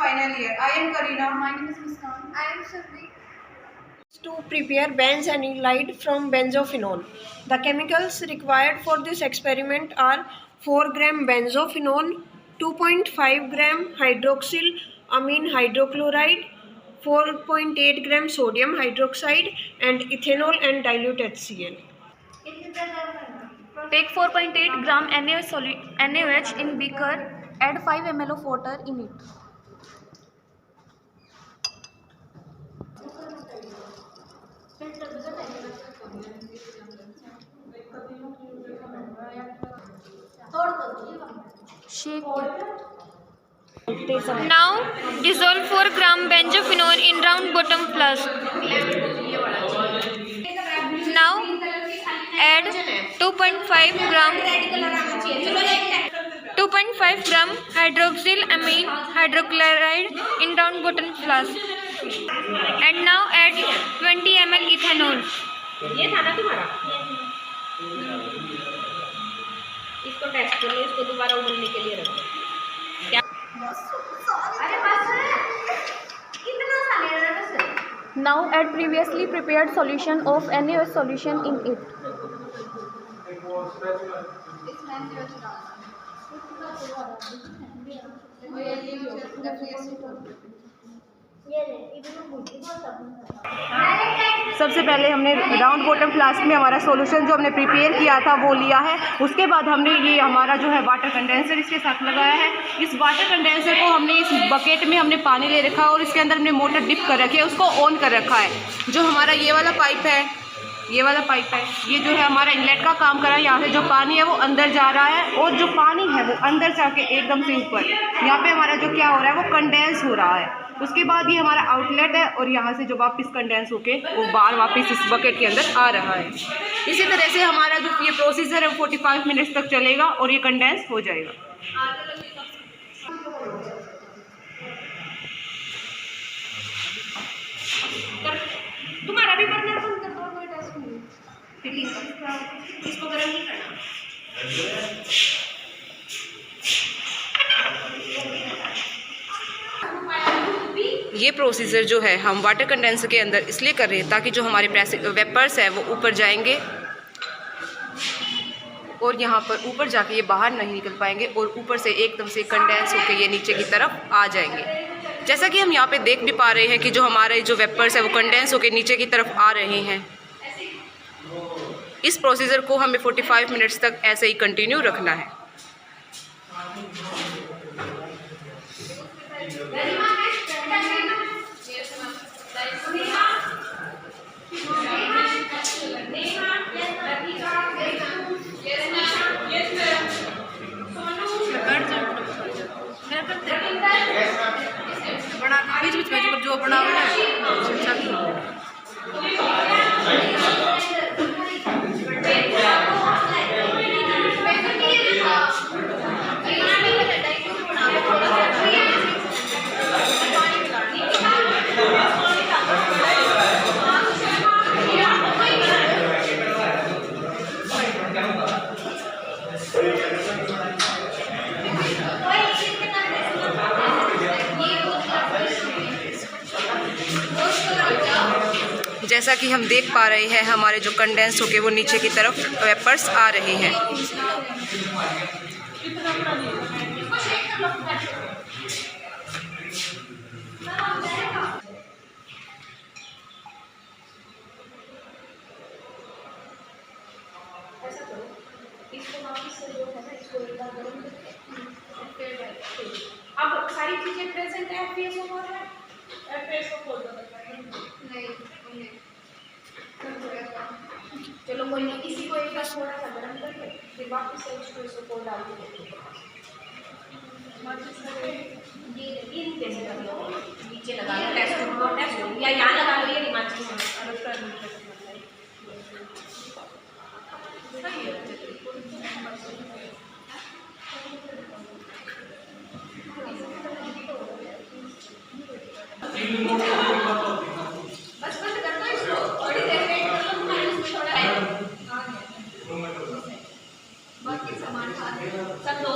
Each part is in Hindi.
final year. I am Karina. My name is Muskan. I am Shafri. To prepare benzanilide from benzophenone. The chemicals required for this experiment are 4 gram benzophenone, 2.5 gram hydroxyl amine hydrochloride, 4.8 gram sodium hydroxide, and ethanol and dilute HCl. Take 4.8 gram NaOH in beaker. Add 5 ml of water in it. Shake it. Now dissolve 4 gram benzophenone in round bottom flask. Now add 2.5 gram hydroxyl amine hydrochloride in round bottom flask. And now add 20 ml ethanol. ये था ना तुम्हारा, इसको टेस्ट कर लो, इसको दोबारा उबलने के लिए रखो। क्या? Now add previously prepared solution of NaOH solution in it. सबसे पहले हमने राउंड बॉटम फ्लास्क में हमारा सॉल्यूशन जो हमने प्रिपेयर किया था वो लिया है। उसके बाद हमने ये हमारा जो है वाटर कंडेंसर इसके साथ लगाया है। इस वाटर कंडेंसर को हमने इस बकेट में हमने पानी ले रखा है और इसके अंदर हमने मोटर डिप कर रखी है, उसको ऑन कर रखा है। जो हमारा ये वाला पाइप है, ये वाला पाइप है, ये जो है हमारा इनलेट का काम कर रहा है। यहाँ से जो पानी है वो अंदर जा रहा है और जो पानी है वो अंदर जाके एकदम से ऊपर यहाँ पे हमारा जो क्या हो रहा है वो कंडेंस हो रहा है। उसके बाद ये हमारा आउटलेट है और यहाँ से जो वापस कंडेंस होके वो बाहर वापस इस बकेट के अंदर आ रहा है। इसी तरह से हमारा जो ये प्रोसीजर है वो 45 मिनट्स तक चलेगा और ये कंडेंस हो जाएगा। तुम्हारा भी बर्नर बंद कर दो, कोई टेस्ट नहीं, इसको गर्म नहीं करना। ये प्रोसीजर जो है हम वाटर कंडेंसर के अंदर इसलिए कर रहे हैं ताकि जो हमारे वेपर्स है वो ऊपर जाएंगे और यहाँ पर ऊपर जाके ये बाहर नहीं निकल पाएंगे और ऊपर से एकदम से कंडेंस होकर ये नीचे की तरफ आ जाएंगे। जैसा कि हम यहाँ पे देख भी पा रहे हैं कि जो हमारे जो वेपर्स है वो कंडेंस होकर नीचे की तरफ आ रहे हैं। इस प्रोसीजर को हमें 45 मिनट्स तक ऐसे ही कंटिन्यू रखना है। बीच में जो बना हुआ है जैसा कि हम देख पा रहे हैं हमारे जो कंडेंस होके वो नीचे की तरफ वेपर्स आ रहे हैं। अब सारी चीजें प्रेजेंट है, FPSO हो रहा है, FPSO खोल दो। नहीं चलो कोई नहीं, किसी को एक बार थोड़ा सा गर्म करके फिर वापस से उसको इसको डाल देंगे। ये कैसे कर लो, नीचे लगा लो, टेस्ट या यहाँ लगा लो, ये हिमाचल बस बंद कर दो इसको, थोड़ी देर वेट कर लो, इसमें थोड़ा बाकी सामान सब दो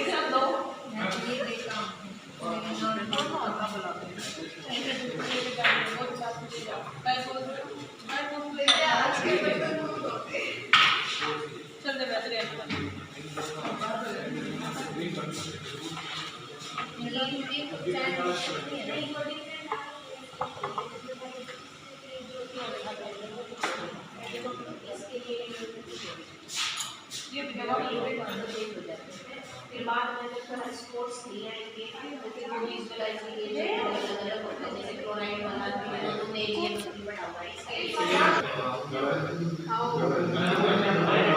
सब दो। फिर बाद में जब थोड़ा स्पोर्ट्स नहीं आएंगे तो फिर वो विजुअलाइज करिए अलग अलग होता है, जैसे क्लोराइड वाला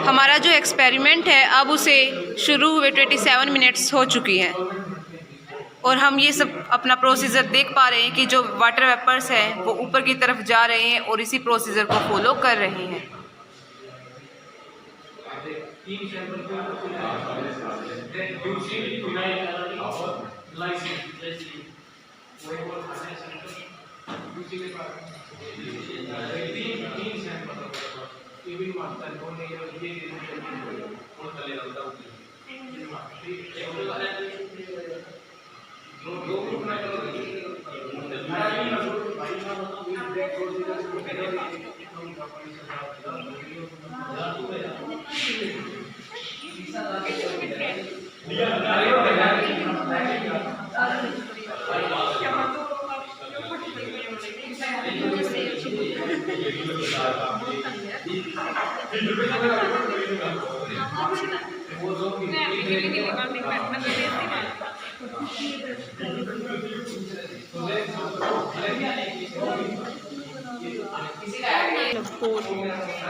हमारा जो एक्सपेरिमेंट है अब उसे शुरू हुए 27 मिनट्स हो चुकी हैं और हम ये सब अपना प्रोसीजर देख पा रहे हैं कि जो वाटर वेपर्स हैं वो ऊपर की तरफ जा रहे हैं और इसी प्रोसीजर को फॉलो कर रहे हैं।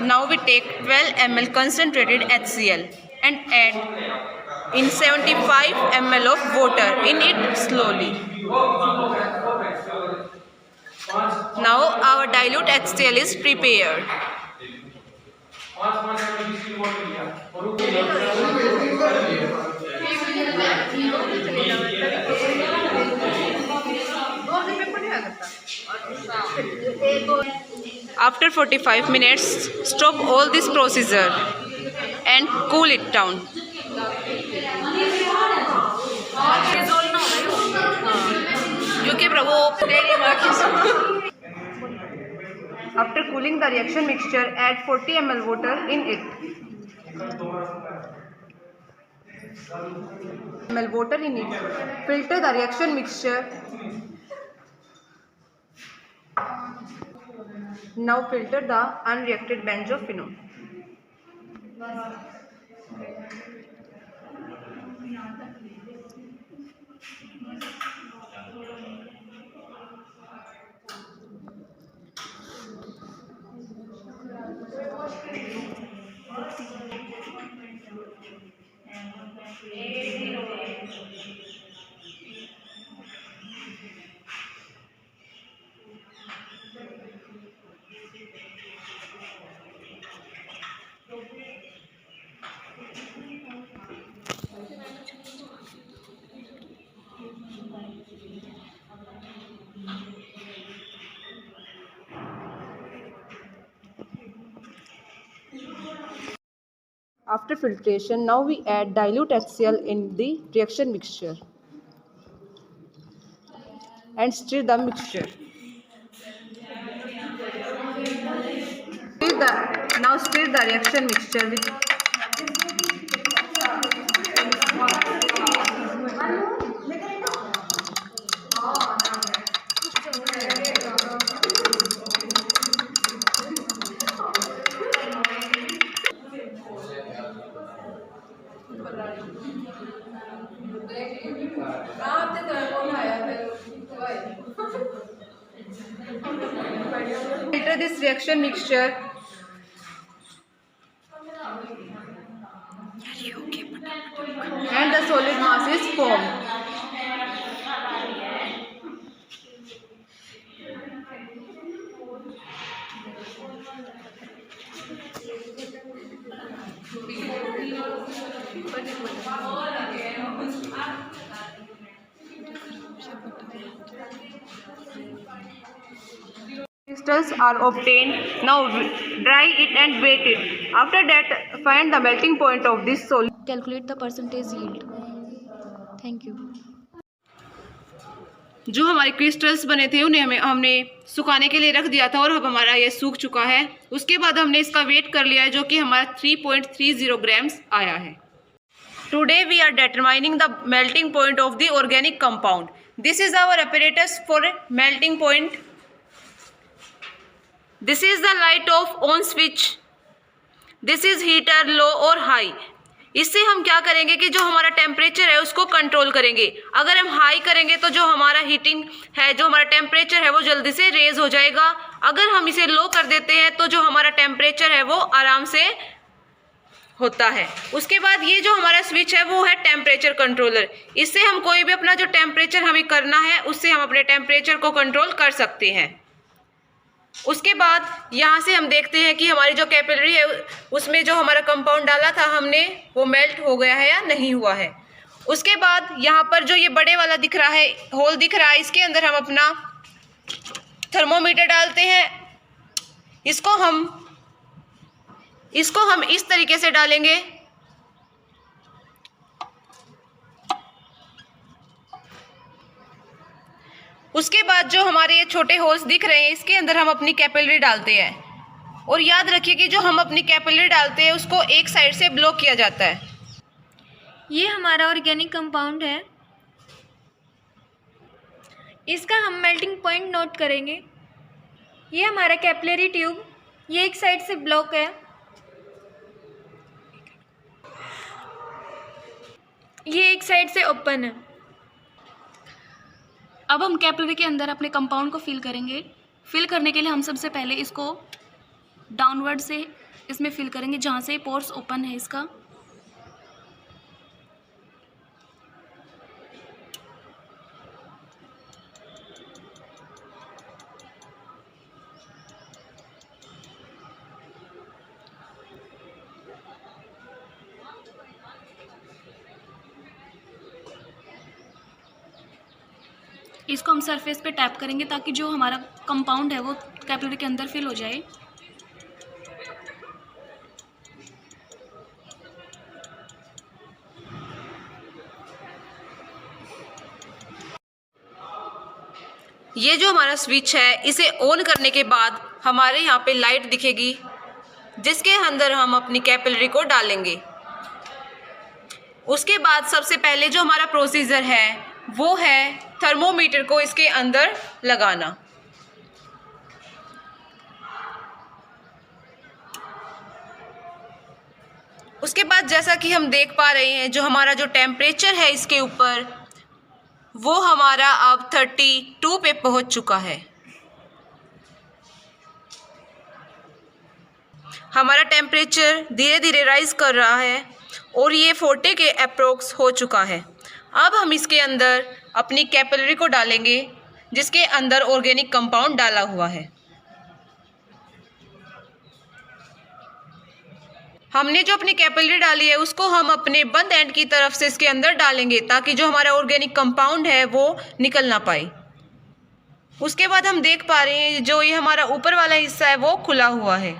Now we take 12 ml concentrated HCl and add in 75 ml of water in it slowly. Now our dilute HCl is prepared. After 45 minutes, stop all this procedure and cool it down. After cooling the reaction mixture, add 40 ml water in it. Ml water in it. Filter the reaction mixture. Now filter the unreacted benzophenone. After filtration, now we add dilute HCl in the reaction mixture and stir the mixture. Now stir the reaction mixture with filter this reaction mixture and the solid mass is formed. Crystals are obtained. Now dry it and weight it. After that, find the melting point of this solid. Calculate the percentage yield. Thank you. जो हमारे क्रिस्टल्स बने थे उन्हें हमने सुखाने के लिए रख दिया था और अब हमारा ये सूख चुका है। उसके बाद हमने इसका वेट कर लिया है जो कि हमारा 3.30 ग्राम्स आया है। Today we are determining the melting point of the organic compound. This is our apparatus for melting point. This is the light of on switch. This is heater low और high. इससे हम क्या करेंगे कि जो हमारा टेम्परेचर है उसको कंट्रोल करेंगे. अगर हम हाई करेंगे तो जो हमारा हीटिंग है, जो हमारा टेम्परेचर है वो जल्दी से रेज हो जाएगा. अगर हम इसे लो कर देते हैं तो जो हमारा टेम्परेचर है वो आराम से होता है. उसके बाद ये जो हमारा स्विच है वो है टेम्परेचर कंट्रोलर. इससे हम कोई भी अपना जो टेम्परेचर हमें करना है उससे हम अपने टेम्परेचर को कंट्रोल कर सकते हैं. उसके बाद यहाँ से हम देखते हैं कि हमारी जो कैपिलरी है उसमें जो हमारा कंपाउंड डाला था हमने वो मेल्ट हो गया है या नहीं हुआ है. उसके बाद यहाँ पर जो ये बड़े वाला दिख रहा है, होल दिख रहा है, इसके अंदर हम अपना थर्मोमीटर डालते हैं. इसको हम इस तरीके से डालेंगे. उसके बाद जो हमारे ये छोटे होल्स दिख रहे हैं इसके अंदर हम अपनी कैपिलरी डालते हैं. और याद रखिए कि जो हम अपनी कैपिलरी डालते हैं उसको एक साइड से ब्लॉक किया जाता है. ये हमारा ऑर्गेनिक कंपाउंड है, इसका हम मेल्टिंग पॉइंट नोट करेंगे. ये हमारा कैपिलरी ट्यूब, ये एक साइड से ब्लॉक है, ये एक साइड से ओपन है. अब हम कैपिलरी के अंदर अपने कंपाउंड को फिल करेंगे. फिल करने के लिए हम सबसे पहले इसको डाउनवर्ड से इसमें फिल करेंगे जहाँ से पोर्स ओपन है इसका. इसको हम सरफेस पे टैप करेंगे ताकि जो हमारा कंपाउंड है वो कैपिलरी के अंदर फिल हो जाए. ये जो हमारा स्विच है इसे ऑन करने के बाद हमारे यहाँ पे लाइट दिखेगी जिसके अंदर हम अपनी कैपिलरी को डालेंगे. उसके बाद सबसे पहले जो हमारा प्रोसीजर है वो है थर्मोमीटर को इसके अंदर लगाना. उसके बाद जैसा कि हम देख पा रहे हैं जो हमारा जो टेम्परेचर है इसके ऊपर वो हमारा अब 32 पे पहुंच चुका है. हमारा टेम्परेचर धीरे धीरे राइज कर रहा है और ये 40 के अप्रोक्स हो चुका है. अब हम इसके अंदर अपनी कैपिलरी को डालेंगे जिसके अंदर ऑर्गेनिक कंपाउंड डाला हुआ है. हमने जो अपनी कैपिलरी डाली है उसको हम अपने बंद एंड की तरफ से इसके अंदर डालेंगे ताकि जो हमारा ऑर्गेनिक कंपाउंड है वो निकल ना पाए. उसके बाद हम देख पा रहे हैं जो ये हमारा ऊपर वाला हिस्सा है वो खुला हुआ है.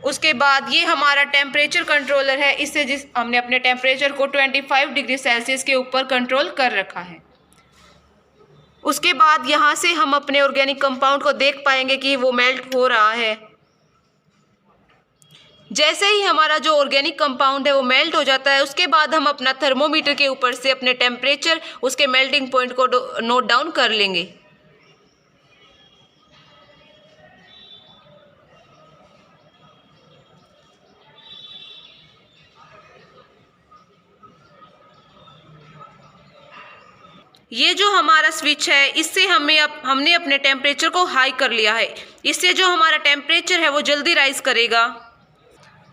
उसके बाद ये हमारा टेम्परेचर कंट्रोलर है, इससे हमने अपने टेम्परेचर को 25 डिग्री सेल्सियस के ऊपर कंट्रोल कर रखा है. उसके बाद यहाँ से हम अपने ऑर्गेनिक कंपाउंड को देख पाएंगे कि वो मेल्ट हो रहा है. जैसे ही हमारा जो ऑर्गेनिक कंपाउंड है वो मेल्ट हो जाता है उसके बाद हम अपना थर्मोमीटर के ऊपर से अपने टेम्परेचर उसके मेल्टिंग पॉइंट को नोट डाउन कर लेंगे. ये जो हमारा स्विच है इससे हमने अपने टेम्परेचर को हाई कर लिया है. इससे जो हमारा टेम्परेचर है वो जल्दी राइज करेगा.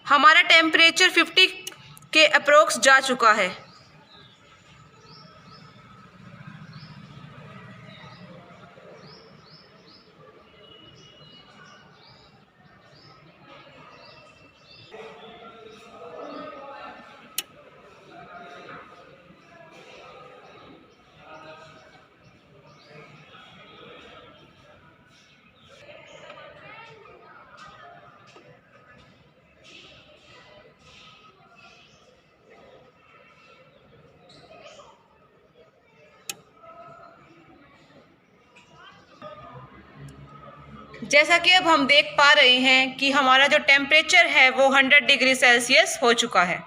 हमारा टेम्परेचर 50 के अप्रोक्स जा चुका है. जैसा कि अब हम देख पा रहे हैं कि हमारा जो टेम्परेचर है वो 100 डिग्री सेल्सियस हो चुका है.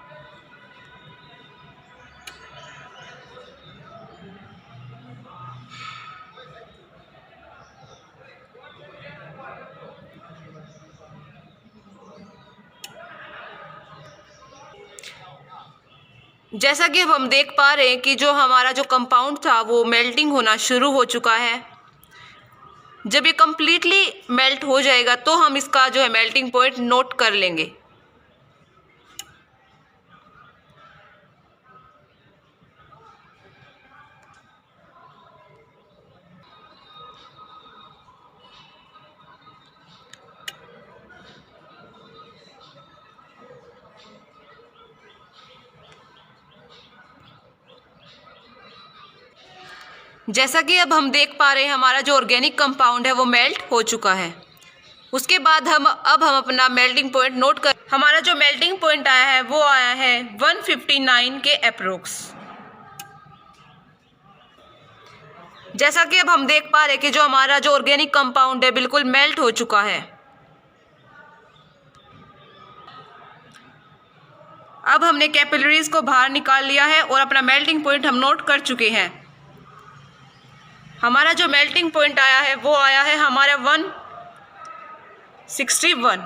जैसा कि अब हम देख पा रहे हैं कि जो हमारा जो कंपाउंड था वो मेल्टिंग होना शुरू हो चुका है। जब ये कम्प्लीटली मेल्ट हो जाएगा तो हम इसका जो है मेल्टिंग पॉइंट नोट कर लेंगे। जैसा कि अब हम देख पा रहे हैं हमारा जो ऑर्गेनिक कंपाउंड है वो मेल्ट हो चुका है। उसके बाद हम अपना मेल्टिंग पॉइंट नोट कर, हमारा जो मेल्टिंग पॉइंट आया है वो आया है 159 के अप्रोक्स। जैसा कि अब हम देख पा रहे हैं कि जो हमारा जो ऑर्गेनिक कंपाउंड है बिल्कुल मेल्ट हो चुका है। अब हमने कैपिलरीज को बाहर निकाल लिया है और अपना मेल्टिंग पॉइंट हम नोट कर चुके हैं। हमारा जो मेल्टिंग पॉइंट आया है वो आया है हमारा 161।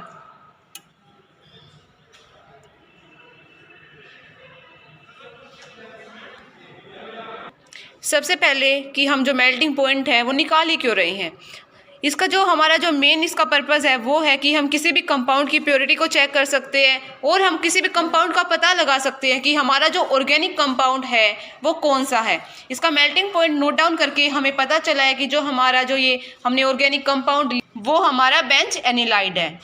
सबसे पहले कि हम जो मेल्टिंग पॉइंट है वो निकाल ही क्यों रहे हैं, इसका जो हमारा जो मेन इसका पर्पज़ है वो है कि हम किसी भी कंपाउंड की प्योरिटी को चेक कर सकते हैं और हम किसी भी कंपाउंड का पता लगा सकते हैं कि हमारा जो ऑर्गेनिक कंपाउंड है वो कौन सा है। इसका मेल्टिंग पॉइंट नोट डाउन करके हमें पता चला है कि जो हमारा जो ये हमने ऑर्गेनिक कंपाउंड वो हमारा बेंज एनिलाइड है।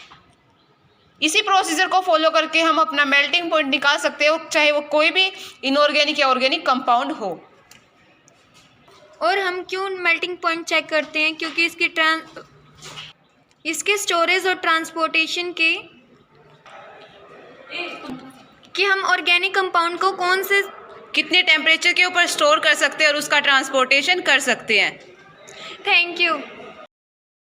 इसी प्रोसीजर को फॉलो करके हम अपना मेल्टिंग पॉइंट निकाल सकते हैं, चाहे वो कोई भी इनऑर्गेनिक या ऑर्गेनिक कंपाउंड हो। और हम क्यों मेल्टिंग पॉइंट चेक करते हैं? क्योंकि इसके स्टोरेज और ट्रांसपोर्टेशन के कि हम ऑर्गेनिक कंपाउंड को कौन से कितने टेम्परेचर के ऊपर स्टोर कर सकते हैं और उसका ट्रांसपोर्टेशन कर सकते हैं। Thank you.